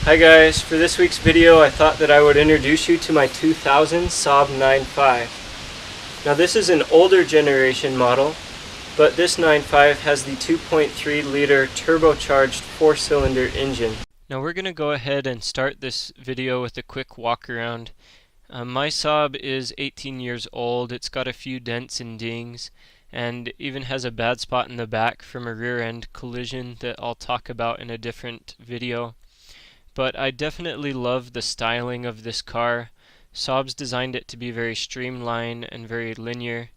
Hi guys, for this week's video I thought that I would introduce you to my 2000 Saab 9.5. Now this is an older generation model, but this 9.5 has the 2.3 liter turbocharged 4-cylinder engine. Now we're going to go ahead and start this video with a quick walk around. My Saab is 18 years old. It's got a few dents and dings and even has a bad spot in the back from a rear end collision that I'll talk about in a different video. But I definitely love the styling of this car. Saab's designed it to be very streamlined and very linear.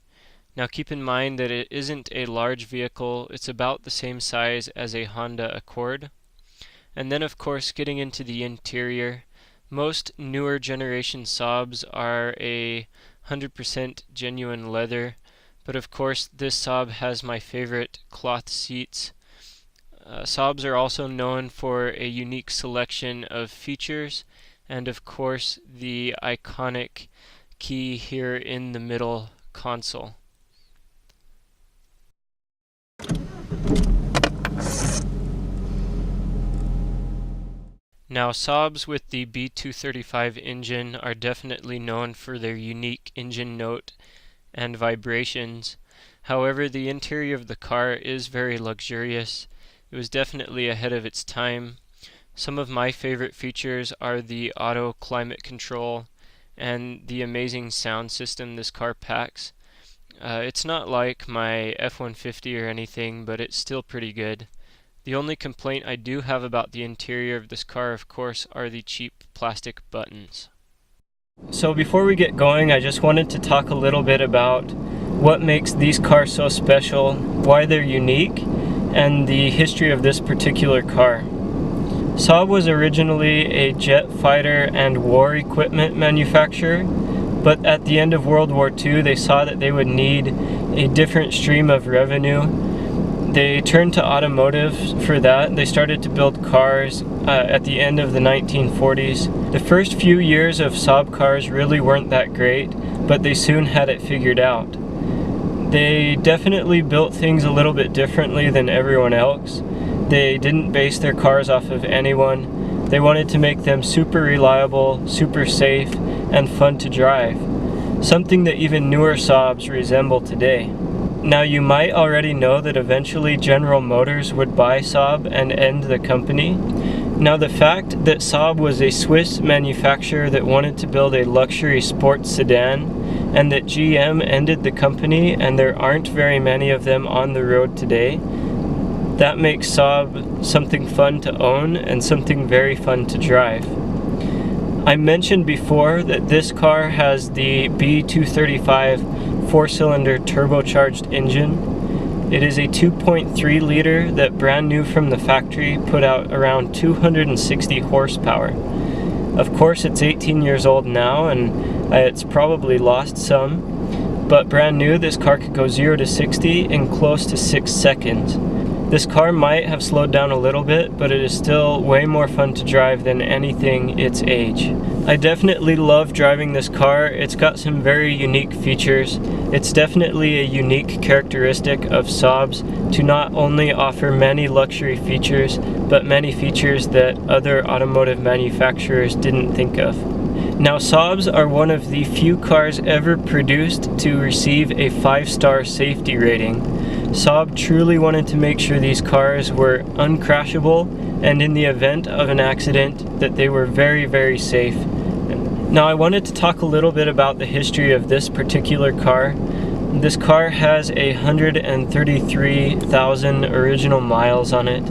Now keep in mind that it isn't a large vehicle. It's about the same size as a Honda Accord. And then of course getting into the interior, most newer generation Saabs are a 100% genuine leather, but of course this Saab has my favorite cloth seats. Saabs are also known for a unique selection of features and of course the iconic key here in the middle console. Now Saabs with the B235 engine are definitely known for their unique engine note and vibrations. However, the interior of the car is very luxurious. It was definitely ahead of its time. Some of my favorite features are the auto climate control and the amazing sound system this car packs. It's not like my F-150 or anything, but it's still pretty good. The only complaint I do have about the interior of this car, of course, are the cheap plastic buttons. So before we get going, I just wanted to talk a little bit about what makes these cars so special, why they're unique, and the history of this particular car. Saab was originally a jet fighter and war equipment manufacturer, but at the end of World War II they saw that they would need a different stream of revenue. They turned to automotive for that. They started to build cars at the end of the 1940s. The first few years of Saab cars really weren't that great, but they soon had it figured out. They definitely built things a little bit differently than everyone else. They didn't base their cars off of anyone. They wanted to make them super reliable, super safe, and fun to drive. Something that even newer Saabs resemble today. Now you might already know that eventually General Motors would buy Saab and end the company. Now the fact that Saab was a Swiss manufacturer that wanted to build a luxury sports sedan, and that GM ended the company and there aren't very many of them on the road today, that makes Saab something fun to own and something very fun to drive. I mentioned before that this car has the B235 4-cylinder turbocharged engine. It is a 2.3 liter that brand new from the factory put out around 260 horsepower. Of course it's 18 years old now and it's probably lost some, but brand new this car could go 0 to 60 in close to 6 seconds. This car might have slowed down a little bit, but it is still way more fun to drive than anything its age. I definitely love driving this car. It's got some very unique features. It's definitely a unique characteristic of Saab's to not only offer many luxury features, but many features that other automotive manufacturers didn't think of. Now Saabs are one of the few cars ever produced to receive a 5-star safety rating. Saab truly wanted to make sure these cars were uncrashable and in the event of an accident that they were very, very safe. Now I wanted to talk a little bit about the history of this particular car. This car has 133,000 original miles on it.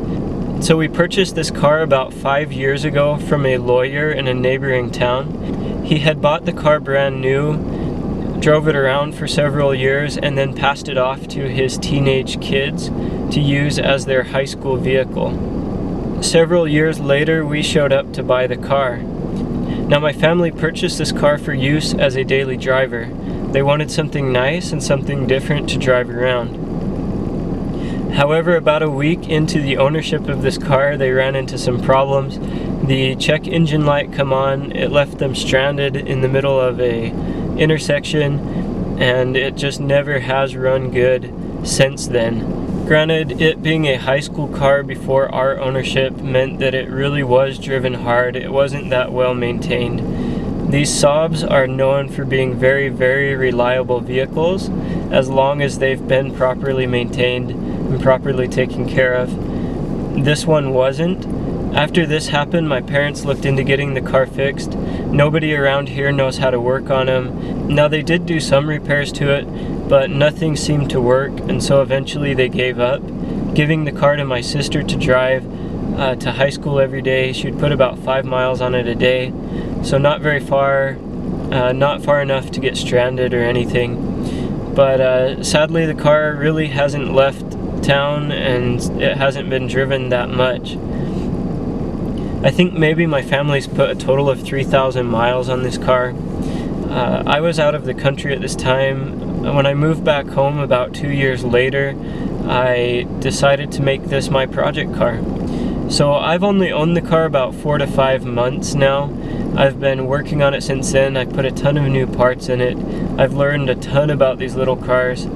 So we purchased this car about 5 years ago from a lawyer in a neighboring town. He had bought the car brand new, drove it around for several years, and then passed it off to his teenage kids to use as their high school vehicle. Several years later, we showed up to buy the car. Now my family purchased this car for use as a daily driver. They wanted something nice and something different to drive around. However, about a week into the ownership of this car, they ran into some problems. The check engine light come on, it left them stranded in the middle of a intersection, and it just never has run good since then. Granted, it being a high school car before our ownership meant that it really was driven hard. It wasn't that well maintained. These Saabs are known for being very, very reliable vehicles as long as they've been properly maintained and properly taken care of. This one wasn't. After this happened, my parents looked into getting the car fixed. Nobody around here knows how to work on them. Now, they did do some repairs to it, but nothing seemed to work, and so eventually they gave up, giving the car to my sister to drive to high school every day. She'd put about 5 miles on it a day, so not very far, not far enough to get stranded or anything. But sadly, the car really hasn't left town, and it hasn't been driven that much. I think maybe my family's put a total of 3,000 miles on this car. I was out of the country at this time. When I moved back home about 2 years later, I decided to make this my project car. So I've only owned the car about 4 to 5 months now. I've been working on it since then. I've put a ton of new parts in it. I've learned a ton about these little cars.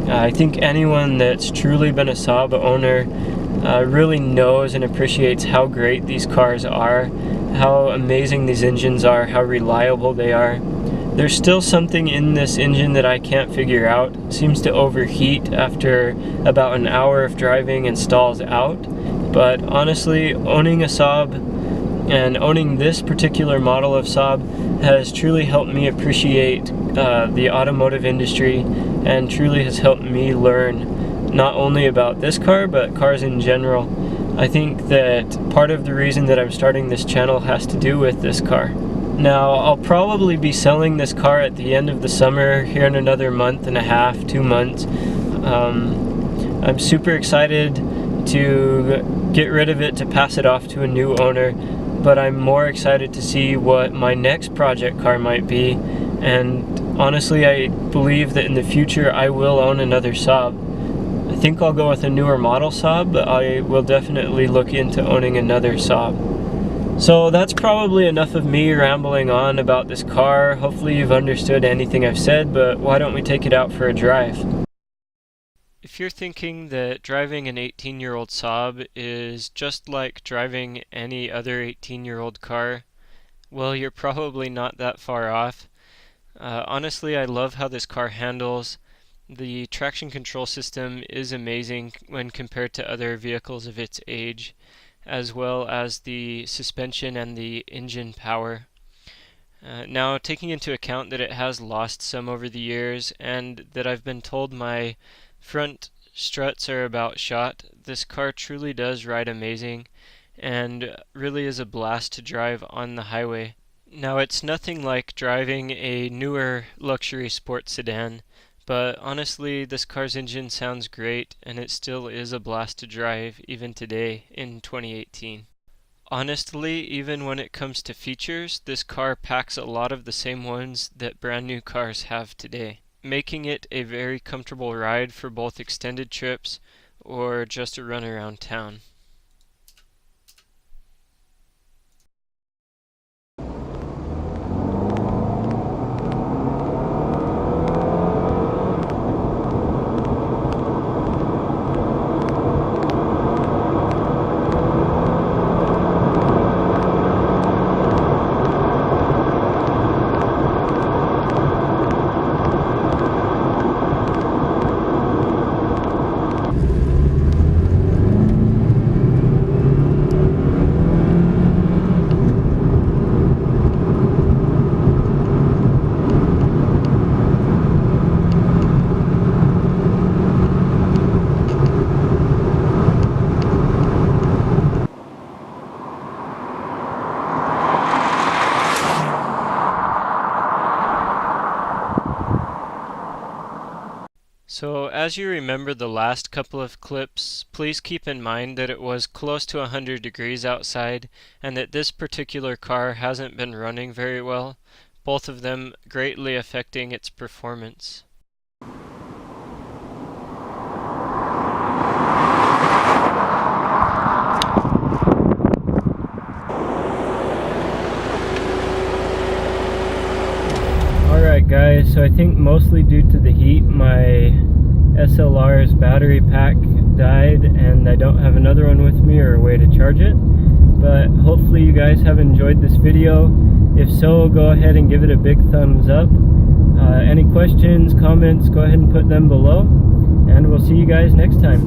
I think anyone that's truly been a Saab owner really knows and appreciates how great these cars are, how amazing these engines are, how reliable they are. There's still something in this engine that I can't figure out. It seems to overheat after about an hour of driving and stalls out. But honestly, owning a Saab and owning this particular model of Saab has truly helped me appreciate the automotive industry, and truly has helped me learn not only about this car, but cars in general. I think that part of the reason that I'm starting this channel has to do with this car. Now, I'll probably be selling this car at the end of the summer, here in another month and a half, 2 months. I'm super excited to get rid of it, to pass it off to a new owner, but I'm more excited to see what my next project car might be. And honestly, I believe that in the future I will own another Saab. I think I'll go with a newer model Saab, but I will definitely look into owning another Saab. So that's probably enough of me rambling on about this car. Hopefully you've understood anything I've said, but why don't we take it out for a drive? If you're thinking that driving an 18-year-old Saab is just like driving any other 18-year-old car, well, you're probably not that far off. Honestly, I love how this car handles. The traction control system is amazing when compared to other vehicles of its age, as well as the suspension and the engine power. Now, taking into account that it has lost some over the years, and that I've been told my front struts are about shot, this car truly does ride amazing, and really is a blast to drive on the highway. Now, it's nothing like driving a newer luxury sports sedan, but honestly, this car's engine sounds great, and it still is a blast to drive even today in 2018. Honestly, even when it comes to features, this car packs a lot of the same ones that brand new cars have today, making it a very comfortable ride for both extended trips or just a run around town. So as you remember the last couple of clips, please keep in mind that it was close to 100 degrees outside, and that this particular car hasn't been running very well, both of them greatly affecting its performance. Alright guys, so I think mostly due to the heat, my SLR's battery pack died and I don't have another one with me or a way to charge it. But hopefully you guys have enjoyed this video. If so, go ahead and give it a big thumbs up. Any questions, comments, go ahead and put them below. And we'll see you guys next time.